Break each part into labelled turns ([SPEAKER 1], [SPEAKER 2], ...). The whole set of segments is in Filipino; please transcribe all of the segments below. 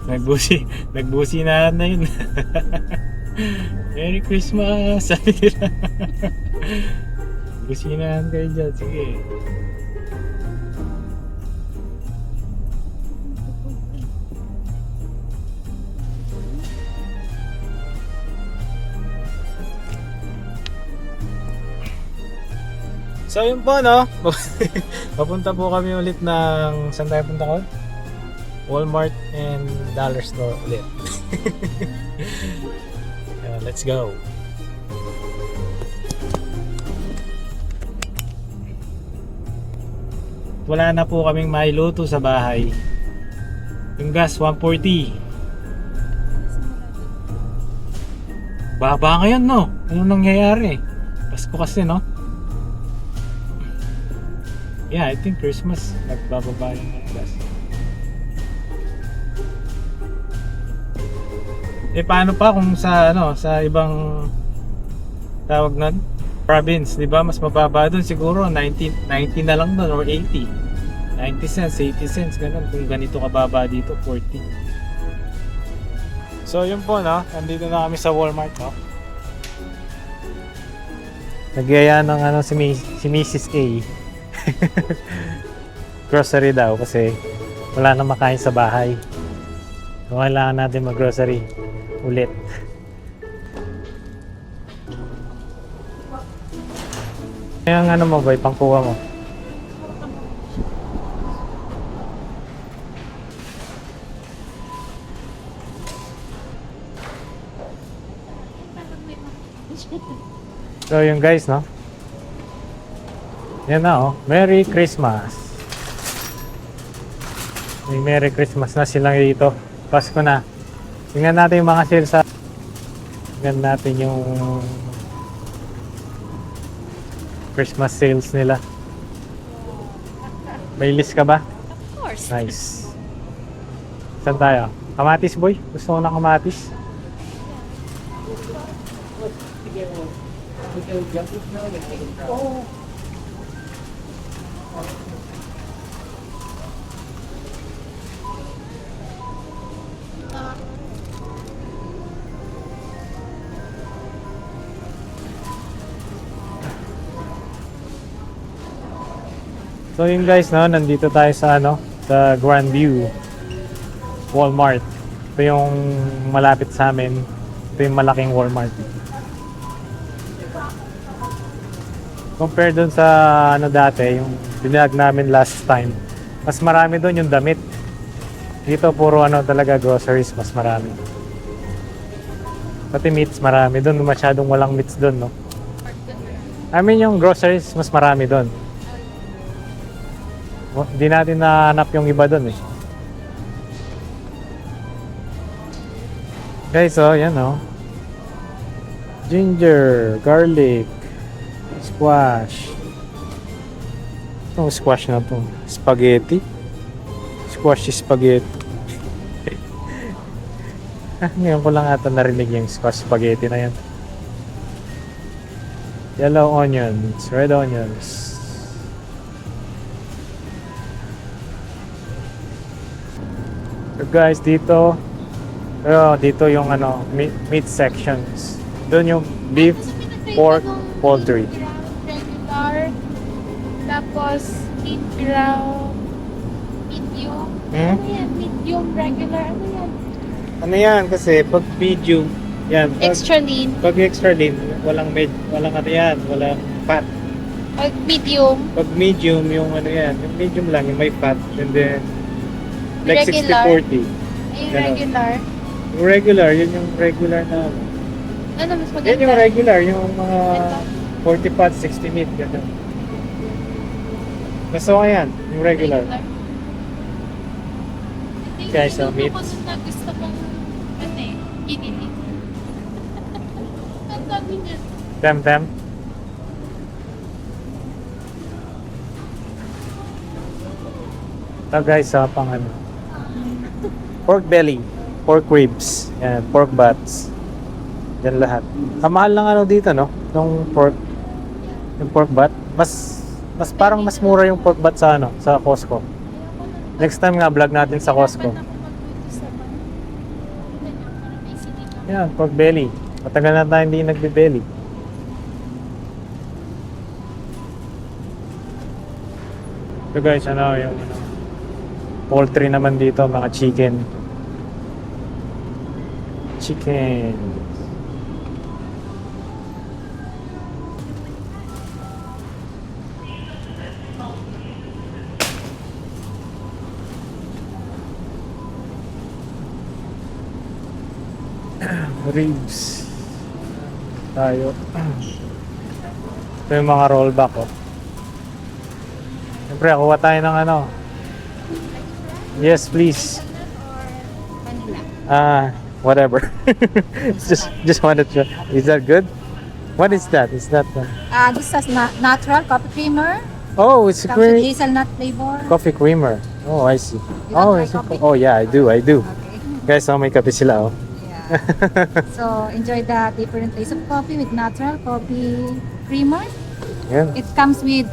[SPEAKER 1] Nagbusinahan na yun. Merry Christmas! Sabi nila. Businahan kayo dyan, sige. So yun po, no? Papunta po kami ulit ng... Saan tayo punta ko? Walmart and Dollar Store ulit. Let's go. Wala na po kaming mailuto sa bahay. Yung gas, 140. Baba ngayon, no? Ano nangyayari? Pasko kasi, no? Yeah, I think Christmas nagbababa yung gas. Paano pa kung sa sa ibang tawag nun? Province, 'di ba? Mas mababa doon siguro 90 na lang doon or 80. 90 cents, 80 cents ganun kung ganito kababa dito, 40. So, yun po, no? Nandito na kami sa Walmart, no? Nagyaya ng si Mrs. A. Grocery daw kasi wala na makain sa bahay. So, kailangan natin mag-grocery ulit. Yung mo boy, pangkuha mo. So yung guys, no? Yan na, oh. Merry Christmas. May Merry Christmas na silang dito. Pasko na. Tingnan natin yung mga sales sa... Tingnan natin yung... Christmas sales nila. May list ka ba?
[SPEAKER 2] Of course.
[SPEAKER 1] Nice. Saan tayo? Kamatis boy? Gusto ko ng kamatis? Oh. So yun guys, no, nandito tayo sa sa Grandview Walmart. Ito yung malapit sa amin. Ito yung malaking Walmart. Compare dun sa dati, yung binag namin last time. Mas marami dun yung damit. Dito puro talaga groceries, mas marami. Pati meats marami dun, masyadong walang meats dun, no. I mean yung groceries mas marami dun. Hindi natin nahanap yung iba dun eh. Guys, oh, yan oh. Ginger, garlic, squash. Itong squash na to. Spaghetti. Squash spaghetti. Ngayon ko lang ata narinig yung squash spaghetti na yan. Yellow onions, red onions. So guys, dito yung meat sections. Doon yung beef, pork, poultry.
[SPEAKER 2] Regular, tapos meat ground, medium. Ano yan? Medium, regular, ano yan?
[SPEAKER 1] Ano yan? Kasi pag medium, yan.
[SPEAKER 2] Extra lean.
[SPEAKER 1] Pag extra lean, walang walang fat.
[SPEAKER 2] Pag medium,
[SPEAKER 1] Pag medium, yung yung medium lang, yung may fat. And then, like
[SPEAKER 2] regular.
[SPEAKER 1] 60-40.
[SPEAKER 2] Ay,
[SPEAKER 1] Ganon.
[SPEAKER 2] regular.
[SPEAKER 1] Yung regular, yun yung regular na
[SPEAKER 2] Ano mas maganda?
[SPEAKER 1] yan yung regular, yung mga
[SPEAKER 2] Ito.
[SPEAKER 1] 40 fat, 60 meat, gano'n. Gusto ko yan, yung regular. Guys, so meat.
[SPEAKER 2] Ito ko na gusto kong ginilid. Ang dami niya.
[SPEAKER 1] Tem. Ito guys, pang pork belly, pork ribs, yan, pork butts. Yan lahat. Ang mahal lang dito, no? Yung pork butt. Mas parang mas mura yung pork butt sa sa Costco. Next time nga vlog natin sa Costco. Yan, pork belly. Matagal na tayo hindi nagbe-belly. So guys, ano yung poultry naman dito, mga chicken. Chicken. Ribs. Tayo. Ito yung mga rollback, oh. Siyempre, kuha tayo ng ano. Yes, please. Whatever. just wanted to. Is that good? What is that? Is that?
[SPEAKER 3] This is natural coffee creamer.
[SPEAKER 1] Oh, it's a
[SPEAKER 3] Comes with
[SPEAKER 1] cream.
[SPEAKER 3] hazelnut flavor.
[SPEAKER 1] Coffee creamer. Oh, I see.
[SPEAKER 3] You
[SPEAKER 1] Oh,
[SPEAKER 3] want
[SPEAKER 1] I see.
[SPEAKER 3] try coffee?
[SPEAKER 1] Oh, yeah, I do.
[SPEAKER 3] Okay.
[SPEAKER 1] Guys, may kape sila, oh.
[SPEAKER 3] Yeah. So enjoy the different taste of coffee with natural coffee creamer.
[SPEAKER 1] Yan.
[SPEAKER 3] It comes with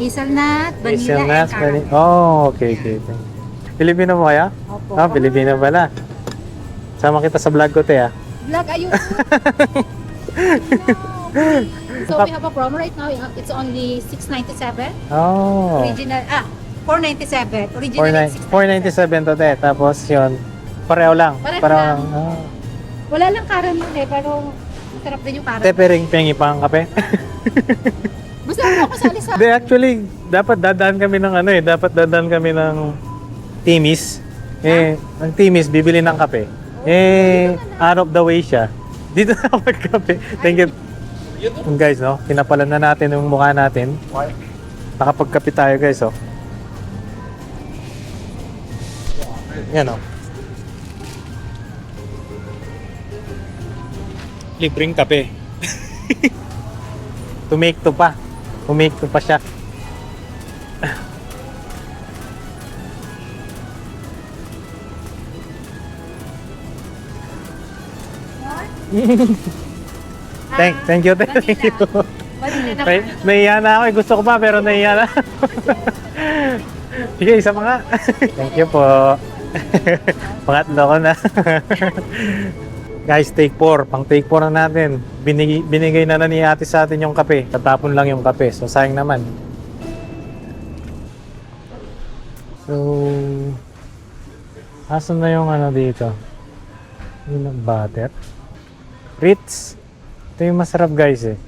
[SPEAKER 3] hazelnut, vanilla,
[SPEAKER 1] Hazelnuts,
[SPEAKER 3] and caramel.
[SPEAKER 1] Oh, okay, okay. Thank you. Pilipino mo kaya?
[SPEAKER 3] Opo.
[SPEAKER 1] Ah, Pilipino pala. Sama kita sa vlog ko, te, ah.
[SPEAKER 3] Vlog, ayun.
[SPEAKER 2] So we have a promo right now. It's only $6.97.
[SPEAKER 1] Oh.
[SPEAKER 3] Original, $4.97. Original
[SPEAKER 1] 497 to, te. Tapos yun, pareho lang.
[SPEAKER 2] Pareho lang.
[SPEAKER 1] Ah.
[SPEAKER 3] Wala lang caramel pero sarap din yung
[SPEAKER 1] Te,
[SPEAKER 3] caramel.
[SPEAKER 1] pering pengi pa ang kape.
[SPEAKER 3] Gusto mo ako kasali sa...
[SPEAKER 1] Hindi, actually, dapat dadaan kami ng ano eh. Dapat dadaan kami ng Timis. Ang Timis, bibili ng kape. Out of the way siya. Dito na ako magkape. Thank you. Yung guys, no? Pinapalan na natin yung mukha natin. Nakapagkape tayo, guys, oh. Yan, oh. Libreng kape. To make to pa. To make to pa siya. Thank you. Thank you. Nahiya na ako. Gusto ko pa pero nahiya na. Sige, isa pa nga. Thank you po. Pangatlo ko na. Guys, take 4. Pang take 4 na natin. Binigay na ni ate sa atin yung kape. Tatapon lang yung kape. So, sayang naman. So, asan na yung ano dito? Yung butter. Ritz. Ito yung masarap, guys, eh.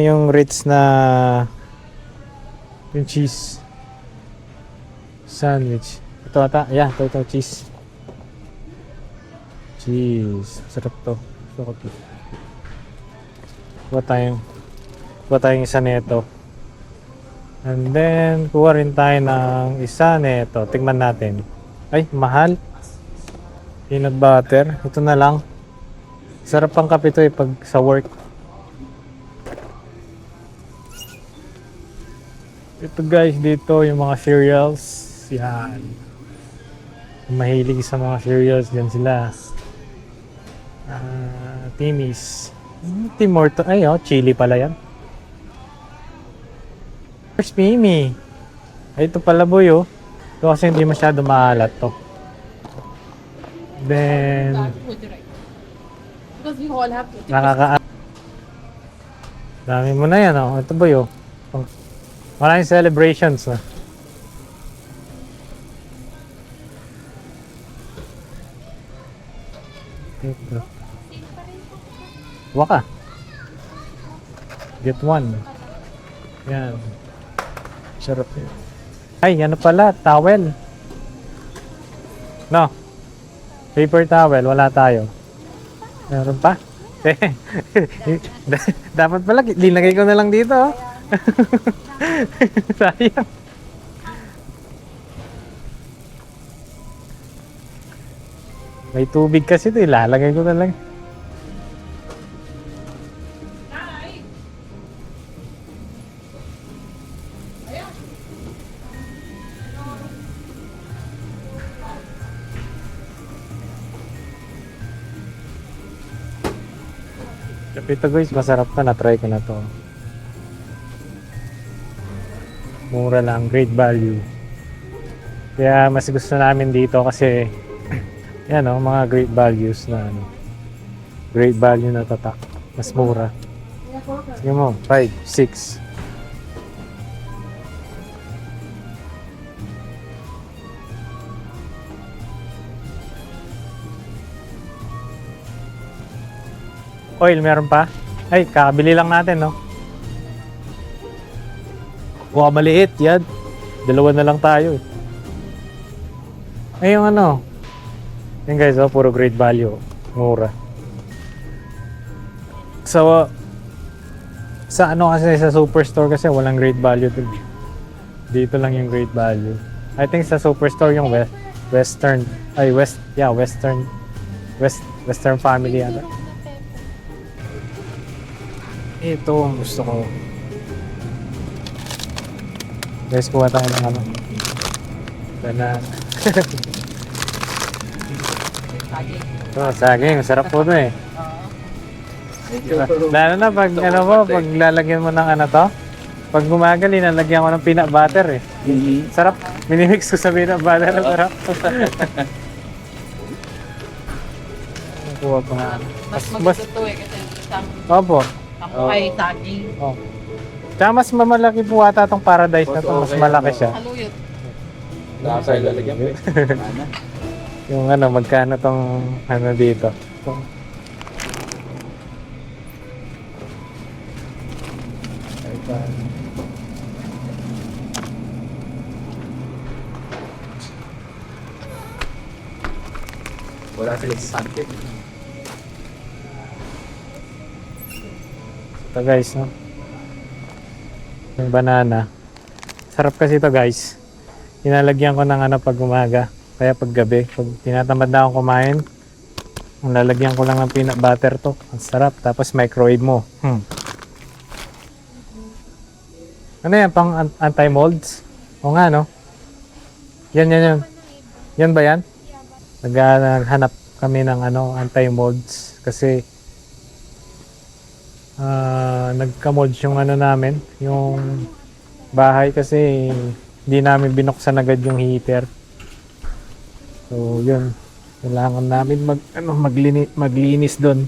[SPEAKER 1] Yung Ritz na yung cheese sandwich. Ito ata. Yeah, ito cheese. Cheese. Sarap to. Gusto ko to. Kuha tayong isa nito. And then, kuha rin tayo ng isa nito. Tingnan natin. Ay, mahal. Peanut butter. Ito na lang. Sarap pang kape ito eh pag sa work. Ito guys, dito yung mga cereals. Yan. Mahilig sa mga cereals. Yan sila. Timis. Tim Hortons. Ay, oh, chili pala yan. First Mimi. Ay, ito pala boy, oh. Ito kasi hindi masyado maalat to. Then,
[SPEAKER 2] Because we all have to.
[SPEAKER 1] dami mo na yan, oh. Ito boy, oh. Maraming celebrations na. Ito. Waka. Get one. Yan. Sarap yun. Ay, ano pala, towel. No. Paper towel, wala tayo. Meron pa? Dapat pala, linagay ko na lang dito. Oh. Sayang. May tubig kasi ito, ilalagay ko na lang. Ito guys, masarap na. Na-try ko na to. Mura lang, great value. Kaya mas gusto namin dito kasi Yan o, mga great values na ano. Great value na tatak. Mas mura. Sige mo, 5, 6. Oil, meron pa? Ay, kakabili lang natin, no? Wow, maliit yan. Dalawa na lang tayo. Ay, yung ano. Yan guys, oh, puro great value. Mura. So, sa ano kasi, sa superstore kasi walang great value dun. Dito lang yung great value. I think sa superstore yung western. Ay, western. Western family ano. Ito ang gusto ko. Guys, kuha tayo ng ano. Banana. Ito, saging. Masarap po ito eh. Lalo na pag ano mo, pag lalagyan mo ng ano to. Pag gumagal, linalagyan ko ng peanut butter eh. Sarap. Minimix ko sa peanut butter. Sarap. Kuha ko nga.
[SPEAKER 4] Mas magluto eh kasi isang
[SPEAKER 1] Opo.
[SPEAKER 4] kamuhay saging.
[SPEAKER 1] Oh. Tsaka mas mamalaki po ata itong paradise na to. Mas malaki siya.
[SPEAKER 4] Haluyot.
[SPEAKER 5] Nasa ilalagyan mo.
[SPEAKER 1] Yung ano, magkano tong ano dito.
[SPEAKER 5] Wala sila sa sunket.
[SPEAKER 1] Ito guys, no? Yung banana. Sarap kasi ito guys. Inalagyan ko ng ano pag umaga. Kaya pag gabi, pag tinatamad na akong kumain, ang lalagyan ko lang ng peanut butter to. Ang sarap. Tapos microwave mo. Ano yan? Pang anti-molds? O nga, no? Yan. Yan ba yan? Naghanap kami ng ano, anti-molds. Kasi nagka-molds yung ano namin. Yung bahay kasi hindi namin binuksan agad yung heater. So, yun. Kailangan namin maglinis doon.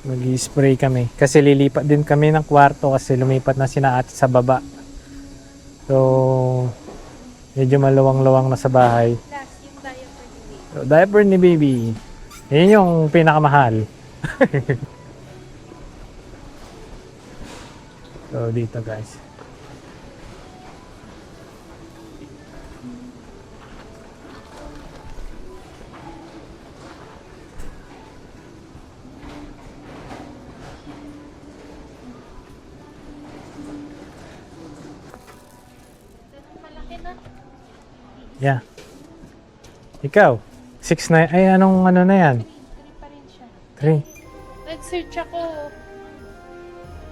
[SPEAKER 1] Mag-spray kami. Kasi lilipat din kami ng kwarto kasi lumipat na sina ate sa baba. So, medyo maluwang-luwang na sa bahay. So, diaper ni baby. Yun yung pinakamahal. So, dito guys. Yeah. Ikaw, 6'9". Ay, anong ano na yan? 3.
[SPEAKER 2] Nag-search ako.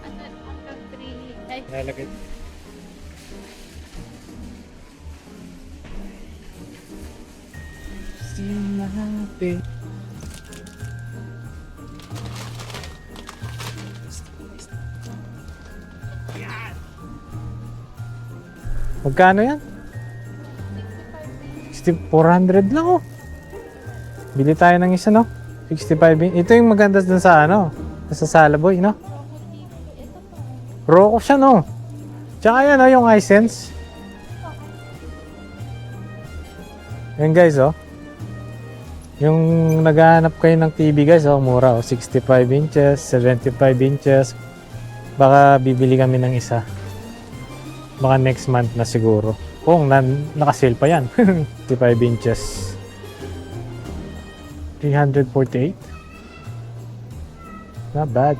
[SPEAKER 2] Ano, hanggang 3. Ay,
[SPEAKER 1] Lalagay. Sinate. Magkano yan? 400 lang oh. Bili tayo ng isa no? 65. Ito yung maganda dun sa ano? Sa Salaboy no? Rocco siya no? Tsaka yan oh, yung iSense. Yan guys oh. Yung naghahanap kayo ng TV guys oh, mura oh. 65 inches, 75 inches. Baka bibili kami ng isa. Baka next month na siguro. Kung naka-sale pa yan. 55 inches. 348. Not bad.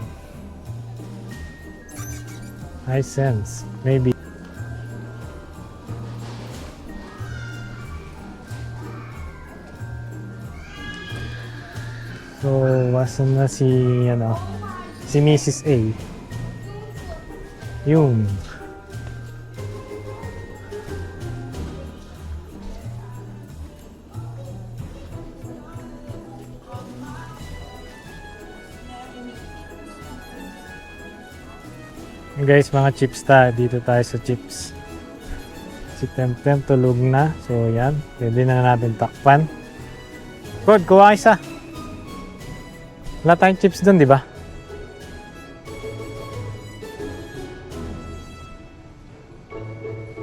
[SPEAKER 1] iSense. Maybe. So, wasan na si, ano, si Mrs. A. Yun. Guys, mga chips ta. Dito tayo sa chips. Si Temtem tulog na. So, yan. Pwede na natin takpan. Good, kuha isa. Wala tayong chips dun, di ba?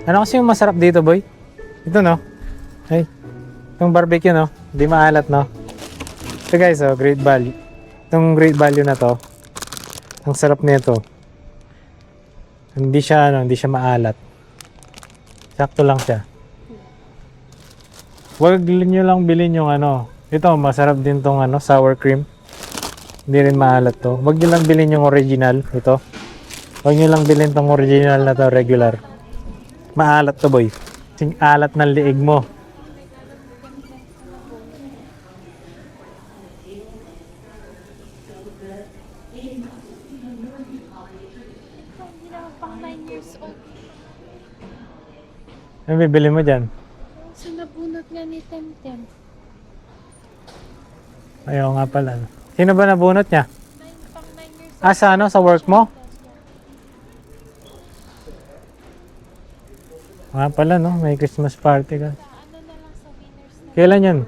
[SPEAKER 1] Ano kasi yung masarap dito, boy? Ito, no? Ay, itong barbecue, no? Hindi maalat, no? Ito, guys, oh, great value. Itong great value na to, ang sarap nito. Hindi siya, ano, hindi siya maalat. Sakto lang siya. Huwag nyo lang bilhin yung ano. Ito, masarap din tong ano, sour cream. Hindi rin maalat to. Huwag nyo lang bilhin yung original. Ito. Huwag nyo lang bilhin tong original na to, regular. Maalat to, boy. Sing alat ng liig mo.
[SPEAKER 2] Hindi naman pang 9 years old.
[SPEAKER 1] Ano bibili mo dyan?
[SPEAKER 2] So, nabunot nga ni Temtem.
[SPEAKER 1] Ayaw nga pala. Sino ba nabunot niya?
[SPEAKER 2] Pang 9 years old.
[SPEAKER 1] Ah, sa ano? Sa work mo? Nga pala, no? May Christmas party ka.
[SPEAKER 2] Ano na lang sa winners na.
[SPEAKER 1] Kailan yun?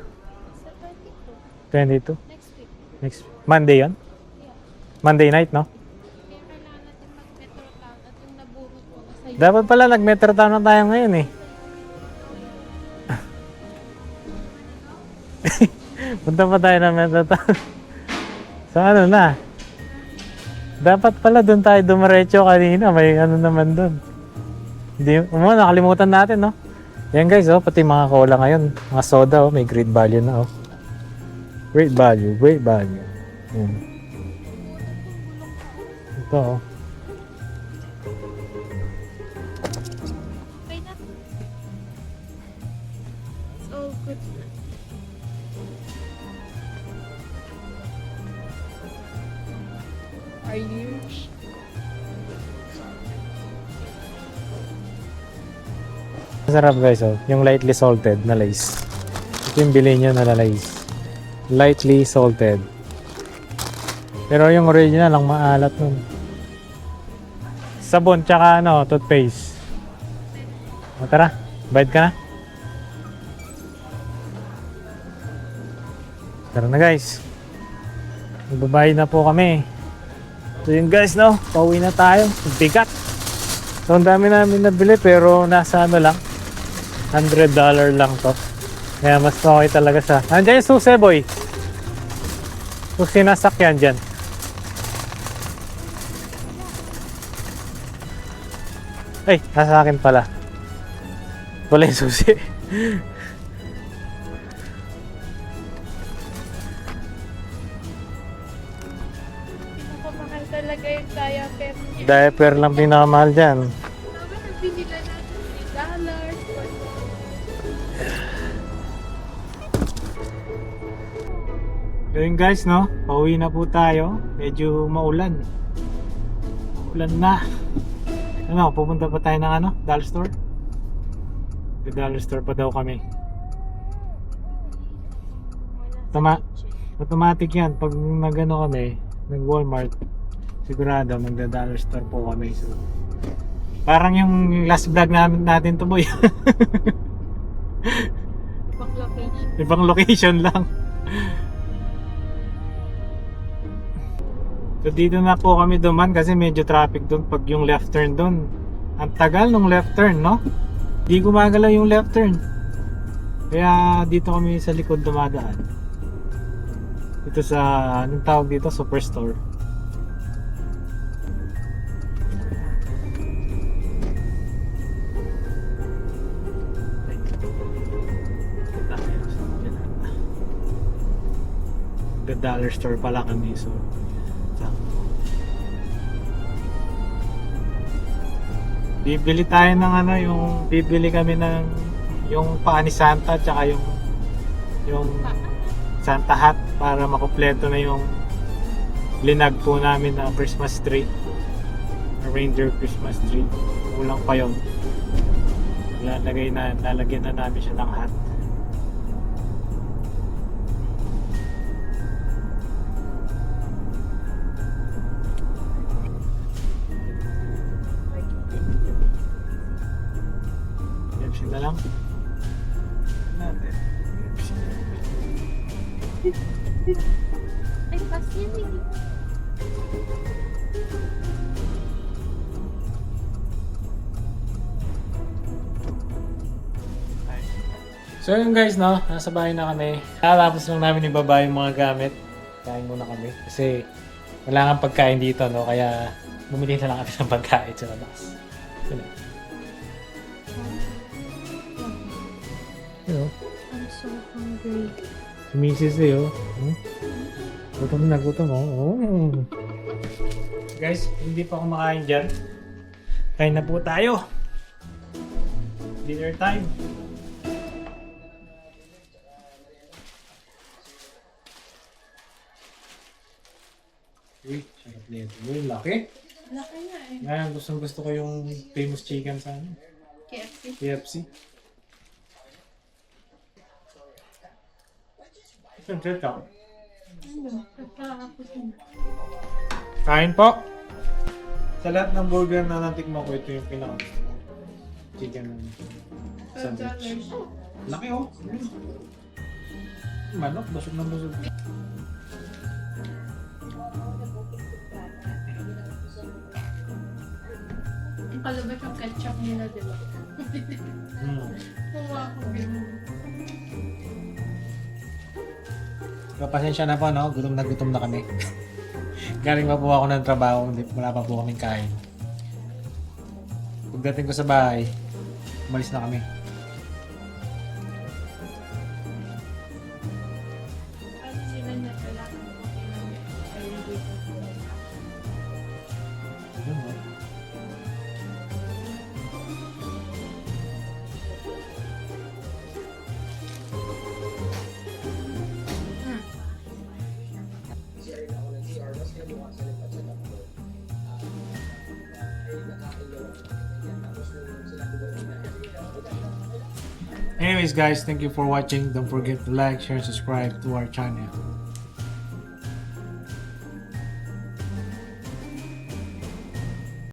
[SPEAKER 2] Sa
[SPEAKER 1] 22?
[SPEAKER 2] 22. Next week.
[SPEAKER 1] Next Monday yun? Monday night, no?
[SPEAKER 2] Kaya kailangan natin mag-metro town at yung nabunot ko na sa'yo.
[SPEAKER 1] Dapat pala nag-Metro Town na tayo ngayon eh. Punta pa tayo ng Metro Town. So ano na? Dapat pala doon tayo dumiretso kanina. May ano naman doon. Hindi, nakalimutan natin, no? Yan guys, oh, pati mga cola ngayon. Mga soda, oh, may great value na, oh. Great value, great value. Yan. Ito, oh.
[SPEAKER 2] Okay na. It's all good. Are you?
[SPEAKER 1] Masarap guys, oh. Yung lightly salted na Lays. Ito yung bilhin nyo na Lays. Lightly salted. Pero yung original lang maalat nun. Sabon tsaka ano, toothpaste. O tara, bayad ka na. Tara na guys. Magbabayad na po kami. So yun guys, no? Pauwi na tayo. Bigat. So ang dami namin nabili pero nasa ano lang. $100 lang to. Kaya mas okay talaga sa... Andiyan yung susi, boy. Susi na sakyan dyan. Ay, nasa akin pala. Wala yung susi.
[SPEAKER 2] Pinakamahal talaga yung diaper niya.
[SPEAKER 1] Diaper lang pinakamahal dyan.
[SPEAKER 2] Naman, nagbili na natin $3.
[SPEAKER 1] So yun guys, no? Pauwi na po tayo. Medyo maulan. Ulan na. Ano, pupunta pa tayo ng ano? Dollar store? The dollar store pa daw kami. Automatic yan. Pag nag-ano kami, nag-Walmart, sigurado magda-dollar store po kami. So, parang yung last vlog natin to, boy.
[SPEAKER 2] Ibang location.
[SPEAKER 1] Ibang location lang. So dito na po kami duman kasi medyo traffic doon pag yung left turn doon. Ang tagal nung left turn, no? Di gumagalaw yung left turn. Kaya dito kami sa likod dumadaan. Ito sa, anong tawag dito? Superstore. The dollar store pala kami, so bibili tayo ng ano, yung bibili kami ng yung paa ni Santa tsaka yung Santa hat para makumpleto na yung linag po namin na Christmas tree, a reindeer Christmas tree. Kulang pa yun. Lalagyan na namin siya ng hat. no? Natin.
[SPEAKER 2] Ay, kasi
[SPEAKER 1] So yun guys, no? Nasa bahay na kami. Tapos lang namin ibaba yung mga gamit. Kain muna kami. Kasi wala nga pagkain dito, no? Kaya bumili na lang kami ng pagkain sa labas. Yun. Yun, oh.
[SPEAKER 2] I'm so hungry.
[SPEAKER 1] Si Mrs. eh, oh. Gutom na gutom, oh. Oh. Guys, hindi pa kumakain dyan. Kain na po tayo. Dinner time. Uy, sarap nito. Uy, laki.
[SPEAKER 4] Laki nga eh.
[SPEAKER 1] Ngayon, gusto ko yung famous chicken sa ano,
[SPEAKER 4] KFC.
[SPEAKER 1] KFC. Ito, check out. Kain po! Sa lahat ng burger na natikman ko, ito yung pinaka chicken sandwich. Laki oh! Manok, busog na busog.
[SPEAKER 4] Ang kalabas yung ketchup nila, di ba? Kuha ko ganun.
[SPEAKER 1] Pasensya na po, no? Gutom na kami. Galing pa po ako ng trabaho, wala pa po kaming kain. Pagdating ko sa bahay, umalis na kami.
[SPEAKER 4] Ano sila niya pala?
[SPEAKER 1] Yun, no? Anyways guys, thank you for watching. Don't forget to like, share, and subscribe to our channel.